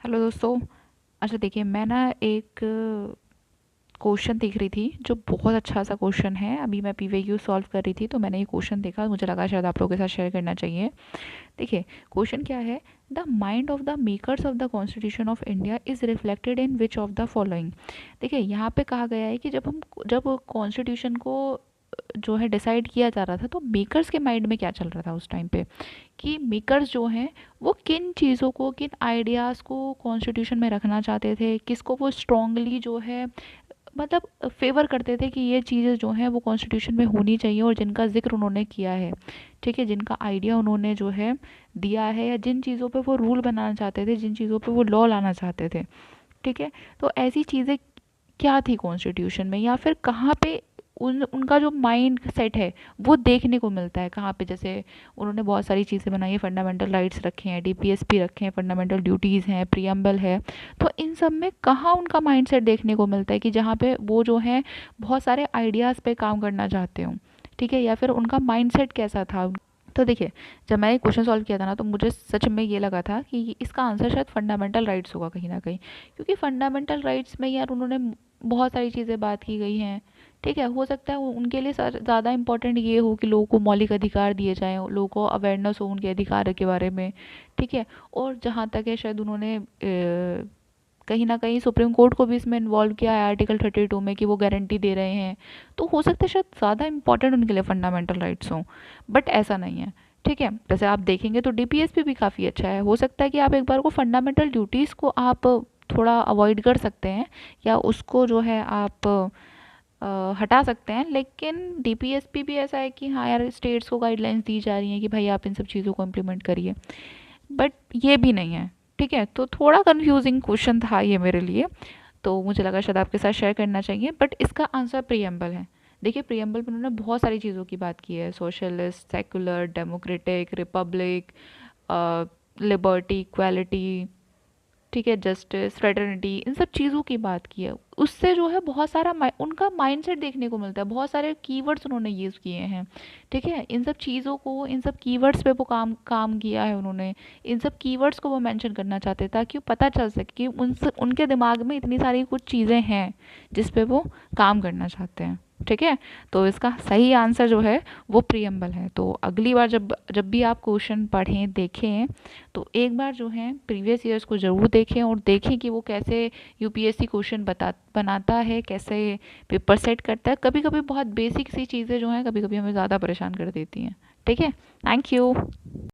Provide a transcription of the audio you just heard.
Hello दोस्तों। अच्छा देखिए, मैं ना एक क्वेश्चन देख रही थी जो बहुत अच्छा सा क्वेश्चन है। अभी मैं पीवाईक्यू सॉल्व कर रही थी तो मैंने ये क्वेश्चन देखा, मुझे लगा शायद आप लोगों के साथ शेयर करना चाहिए। देखिए, क्वेश्चन क्या है। The mind of the makers of the constitution of India is reflected in which of the following. देखिए, यहाँ पे कहा गया है कि जब कॉन्स्टिट्यूशन को जो है डिसाइड किया जा रहा था तो मेकर्स के माइंड में क्या चल रहा था उस टाइम पे, कि मेकर्स जो हैं वो किन चीज़ों को, किन आइडियाज़ को कॉन्स्टिट्यूशन में रखना चाहते थे, किसको वो स्ट्रांगली जो है मतलब फेवर करते थे कि ये चीज़ें जो हैं वो कॉन्स्टिट्यूशन में होनी चाहिए, और जिनका जिक्र उन्होंने किया है, ठीक है, जिनका आइडिया उन्होंने जो है दिया है, या जिन चीज़ों पे वो रूल बनाना चाहते थे, जिन चीज़ों पे वो लॉ लाना चाहते थे, ठीक है। तो ऐसी चीज़ें क्या थी कॉन्स्टिट्यूशन में, या फिर कहाँ पे उनका जो माइंड सेट है वो देखने को मिलता है कहाँ पे। जैसे उन्होंने बहुत सारी चीज़ें बनाई है, फंडामेंटल राइट्स रखे हैं, डीपीएसपी रखे हैं, फंडामेंटल ड्यूटीज़ हैं, प्रियम्बल है। तो इन सब में कहाँ उनका माइंड सेट देखने को मिलता है कि जहाँ पे वो जो है बहुत सारे आइडियाज़ पे काम करना चाहते हो, ठीक है, या फिर उनका माइंड सेट कैसा था। तो देखिए, जब मैंने क्वेश्चन सॉल्व किया था ना तो मुझे सच में ये लगा था कि इसका आंसर शायद फंडामेंटल राइट्स होगा कहीं ना कहीं, क्योंकि फंडामेंटल राइट्स में यार उन्होंने बहुत सारी चीज़ें बात की गई हैं, ठीक है। हो सकता है उनके लिए ज़्यादा इंपॉर्टेंट ये हो कि लोगों को मौलिक अधिकार दिए जाएं, लोगों को अवेयरनेस हो उनके अधिकार के बारे में, ठीक है। और जहाँ तक है शायद उन्होंने कहीं ना कहीं सुप्रीम कोर्ट को भी इसमें इन्वॉल्व किया है आर्टिकल 32 में, कि वो गारंटी दे रहे हैं। तो हो सकता है शायद ज़्यादा इंपॉर्टेंट उनके लिए फंडामेंटल राइट्स हों, बट ऐसा नहीं है, ठीक है। जैसे आप देखेंगे तो डीपीएसपी भी काफ़ी अच्छा है। हो सकता है कि आप एक बार को फंडामेंटल ड्यूटीज़ को आप थोड़ा अवॉइड कर सकते हैं, या उसको जो है आप हटा सकते हैं, लेकिन डीपीएसपी भी ऐसा है कि हाँ यार, स्टेट्स को गाइडलाइंस दी जा रही हैं कि भाई आप इन सब चीज़ों को इम्प्लीमेंट करिए, बट ये भी नहीं है, ठीक है। तो थोड़ा कंफ्यूजिंग क्वेश्चन था ये मेरे लिए, तो मुझे लगा शायद आपके साथ शेयर करना चाहिए, बट इसका आंसर प्रियम्बल है। देखिए, प्रियम्बल में उन्होंने बहुत सारी चीज़ों की बात की है, socialist, secular, democratic, Republic, liberty, equality, ठीक है, जस्टिस, फ्रेटर्निटी, इन सब चीज़ों की बात की है। उससे जो है बहुत सारा उनका माइंडसेट देखने को मिलता है, बहुत सारे कीवर्ड्स उन्होंने यूज़ किए हैं, ठीक है। इन सब चीज़ों को, इन सब कीवर्ड्स पे वो काम काम किया है उन्होंने। इन सब कीवर्ड्स को वो मेंशन करना चाहते हैं ताकि वो पता चल सके कि उनके दिमाग में इतनी सारी कुछ चीज़ें हैं जिस पे वो काम करना चाहते हैं, ठीक है। तो इसका सही आंसर जो है वो प्रियम्बल है। तो अगली बार जब जब भी आप क्वेश्चन पढ़ें, देखें, तो एक बार जो है प्रीवियस ईयर्स को ज़रूर देखें, और देखें कि वो कैसे यूपीएससी क्वेश्चन बनाता है, कैसे पेपर सेट करता है। कभी कभी बहुत बेसिक सी चीज़ें जो हैं कभी कभी हमें ज़्यादा परेशान कर देती हैं, ठीक है। Thank you.